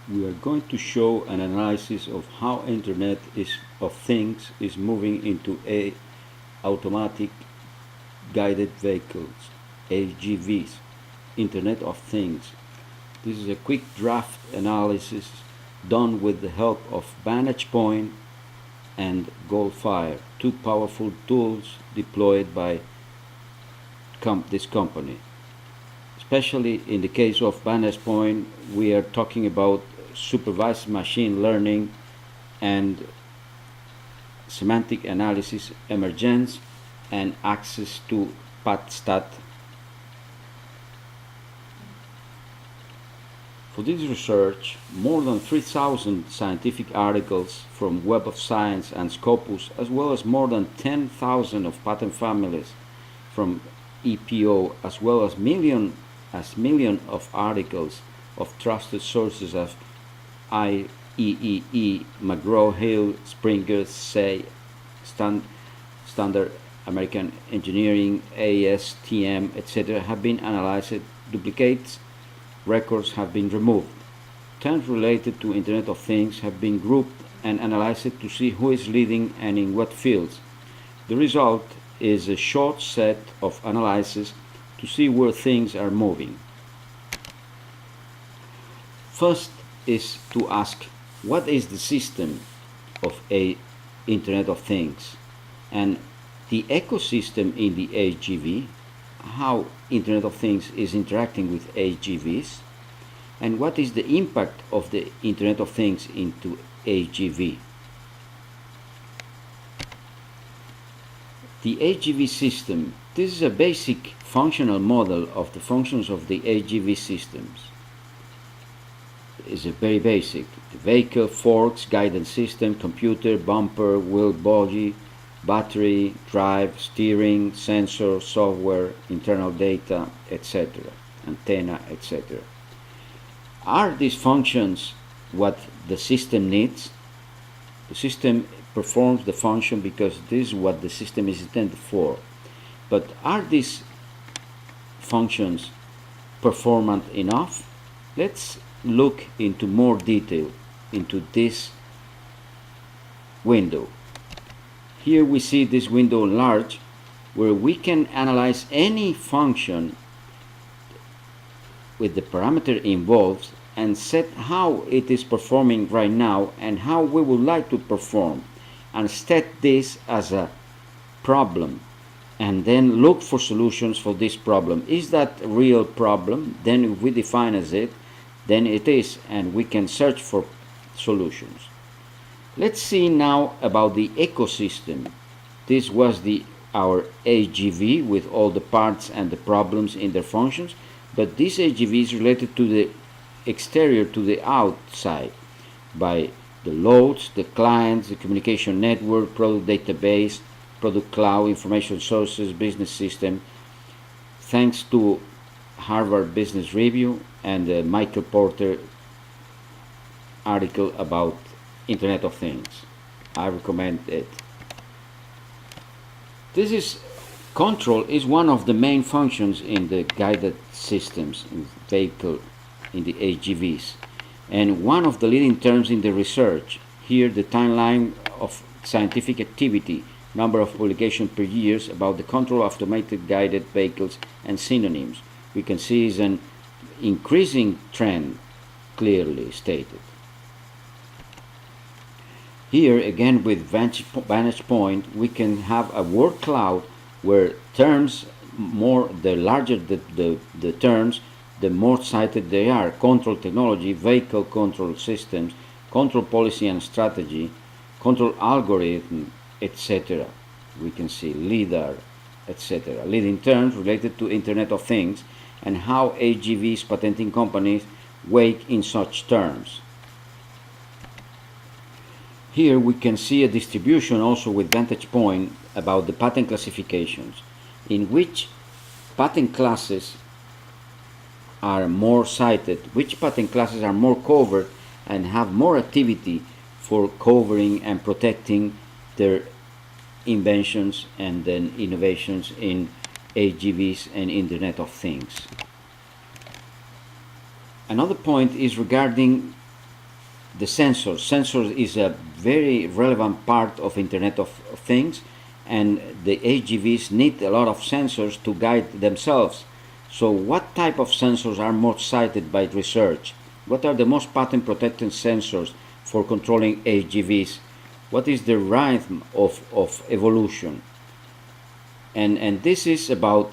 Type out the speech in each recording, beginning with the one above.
we are going to show an analysis of how Internet of Things is moving into automatic guided vehicles, AGVs, Internet of Things. This is a quick draft analysis done with the help of Vantage Point and Goldfire, two powerful tools deployed by this company. Especially in the case of Vantage Point, we are talking about supervised machine learning and semantic analysis emergence and access to PATStat. For this research, more than 3,000 scientific articles from Web of Science and Scopus, as well as more than 10,000 of patent families from EPO, as well as million of articles of trusted sources of IEEE, McGraw-Hill, Springer, SAE, Standard American Engineering, ASTM, etc. have been analyzed. Duplicates records have been removed. Terms related to Internet of Things have been grouped and analyzed to see who is leading and in what fields. The result is a short set of analyses to see where things are moving. First is to ask what is the system of a Internet of Things and the ecosystem in the AGV, how Internet of Things is interacting with AGVs, and what is the impact of the Internet of Things into AGV. The AGV system. This is a basic functional model of the functions of the AGV systems. It's a very basic. The vehicle, forks, guidance system, computer, bumper, wheel, body, battery, drive, steering, sensor, software, internal data, etc., antenna, etc. Are these functions what the system needs? The system performs the function because this is what the system is intended for. But are these functions performant enough? Let's look into more detail into this window. Here we see this window large where we can analyze any function with the parameter involved and set how it is performing right now and how we would like to perform, and set this as a problem and then look for solutions for this problem. Is that a real problem? Then if we define as it, then it is, and we can search for solutions. Let's see now about the ecosystem. This was our AGV with all the parts and the problems in their functions, but this AGV is related to the exterior, to the outside, by the loads, the clients, the communication network, product database, product cloud, information sources, business system. Thanks to Harvard Business Review and the Michael Porter article about Internet of Things. I recommend it. Control is one of the main functions in the guided systems, in vehicle, in the AGVs, and one of the leading terms in the research. Here the timeline of scientific activity, number of publications per year about the control of automated guided vehicles, and synonyms. We can see is an increasing trend clearly stated. Here again with Vantage Point we can have a word cloud where terms, the larger the terms, the more cited they are. Control technology, vehicle control systems, control policy and strategy, control algorithm, etc. We can see LIDAR, etc. Leading terms related to Internet of Things and how AGVs patenting companies wake in such terms. Here we can see a distribution also with Vantage Point about the patent classifications, in which patent classes are more cited, which patent classes are more covered and have more activity for covering and protecting their inventions and then innovations in AGVs and Internet of Things. Another point is regarding the sensors. Sensors is a very relevant part of Internet of Things, and the HGVs need a lot of sensors to guide themselves. So what type of sensors are most cited by research? What are the most patent protected sensors for controlling HGVs? What is the rhythm of evolution? And this is about,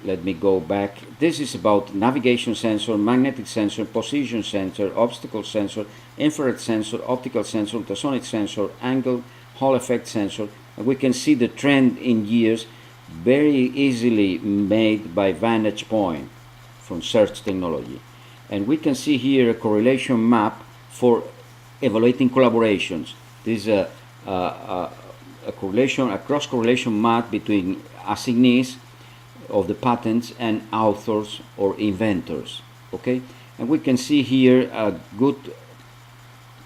let me go back, this is about navigation sensor, magnetic sensor, position sensor, obstacle sensor, infrared sensor, optical sensor, ultrasonic sensor, angle, Hall effect sensor. And we can see the trend in years very easily made by Vantage Point from Search Technology. And we can see here a correlation map for evaluating collaborations. This is a correlation, a cross-correlation map between assignees of the patents and authors or inventors. Okay, and we can see here a good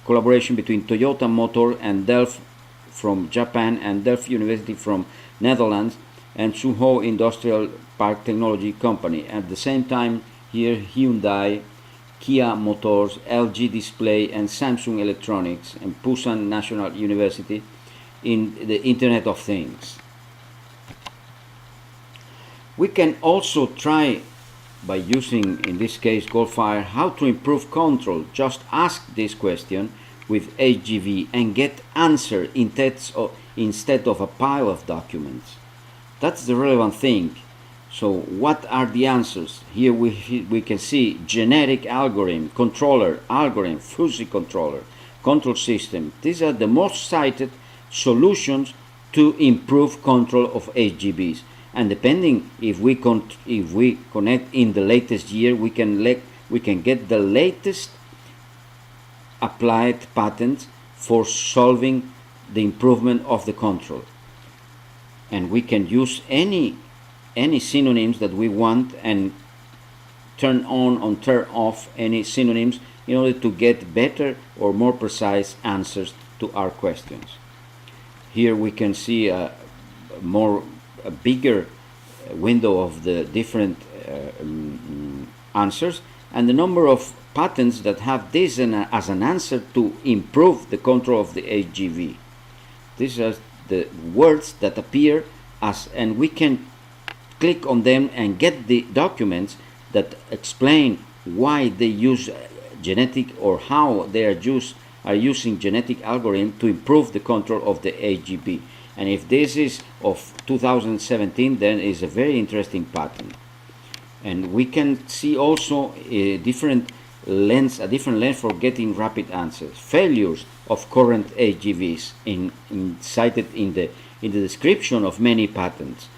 collaboration between Toyota Motor and Delft from Japan and Delft University from Netherlands and Tsuho Industrial Park Technology Company. At the same time, here Hyundai, Kia Motors, LG Display, and Samsung Electronics and Busan National University in the Internet of Things. We can also try, by using, in this case, Goldfire, how to improve control. Just ask this question with HGV and get answer instead of a pile of documents. That's the relevant thing. So what are the answers? Here we can see genetic algorithm, controller, algorithm, fuzzy controller, control system. These are the most cited solutions to improve control of HGVs. And depending if we connect in the latest year, we can get the latest applied patents for solving the improvement of the control. And we can use any synonyms that we want and turn on or turn off any synonyms in order to get better or more precise answers to our questions. Here we can see a bigger window of the different answers and the number of patents that have this as an answer to improve the control of the HGV. These are the words that appear and we can click on them and get the documents that explain why they use genetic or how they are using genetic algorithm to improve the control of the HGV. And if this is of 2017, then it's a very interesting patent. And we can see also a different lens for getting rapid answers. Failures of current HGVs cited in the description of many patents.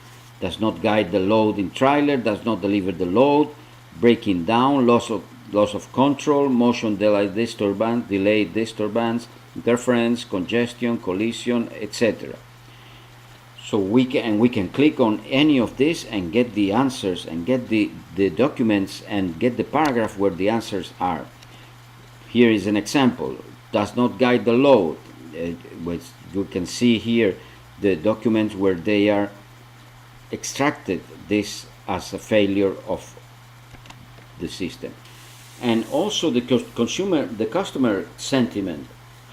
Does not guide the load in trailer, does not deliver the load, breaking down, loss of control, motion delayed disturbance, interference, congestion, collision, etc. So we can click on any of this and get the answers and get the documents and get the paragraph where the answers are. Here is an example. Does not guide the load. Which you can see here the documents where they are extracted this as a failure of the system. And also the customer sentiment.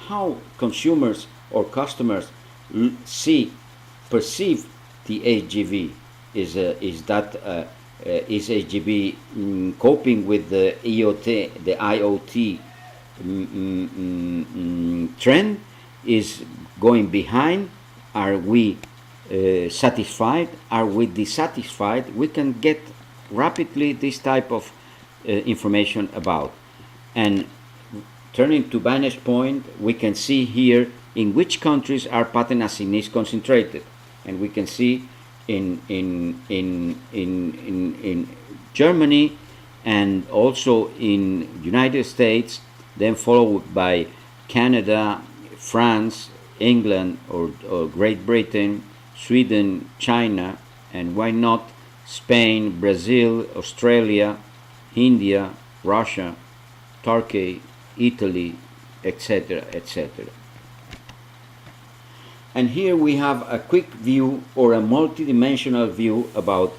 How consumers or customers perceive the HGV. Is HGV coping with the IoT trend? Is going behind? Are we satisfied? Are we dissatisfied? We can get rapidly this type of information about. And turning to Vantage Point, we can see here in which countries are patent assignees concentrated. And we can see in Germany and also in United States, then followed by Canada, France, England or Great Britain, Sweden, China, and why not Spain, Brazil, Australia, India, Russia, Turkey, Italy, etc., etc. And here we have a quick view or a multidimensional view about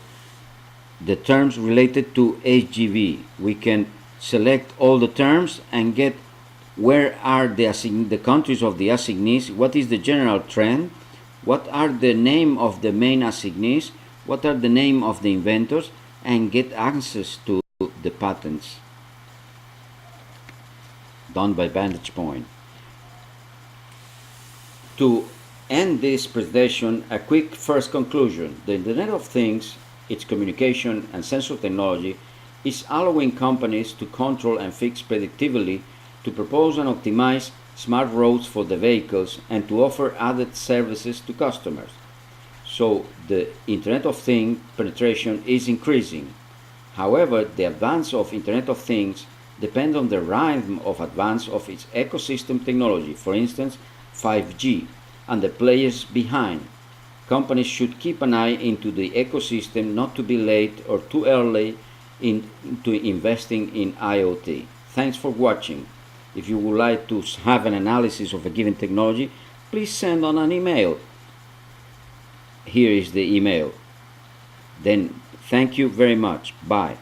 the terms related to HGV. We can select all the terms and get Where are the countries of the assignees? What is the general trend? What are the name of the main assignees? What are the name of the inventors? And get access to the patents done by Vantage Point. To end this presentation, a quick first conclusion. The Internet of Things, its communication and sensor technology, is allowing companies to control and fix predictively, to propose and optimize smart roads for the vehicles, and to offer added services to customers. So the Internet of Things penetration is increasing. However, the advance of Internet of Things depends on the rhythm of advance of its ecosystem technology, for instance, 5G, and the players behind. Companies should keep an eye into the ecosystem, not to be late or too early into investing in IoT. Thanks for watching. If you would like to have an analysis of a given technology, please send on an email. Here is the email. Then thank you very much. Bye.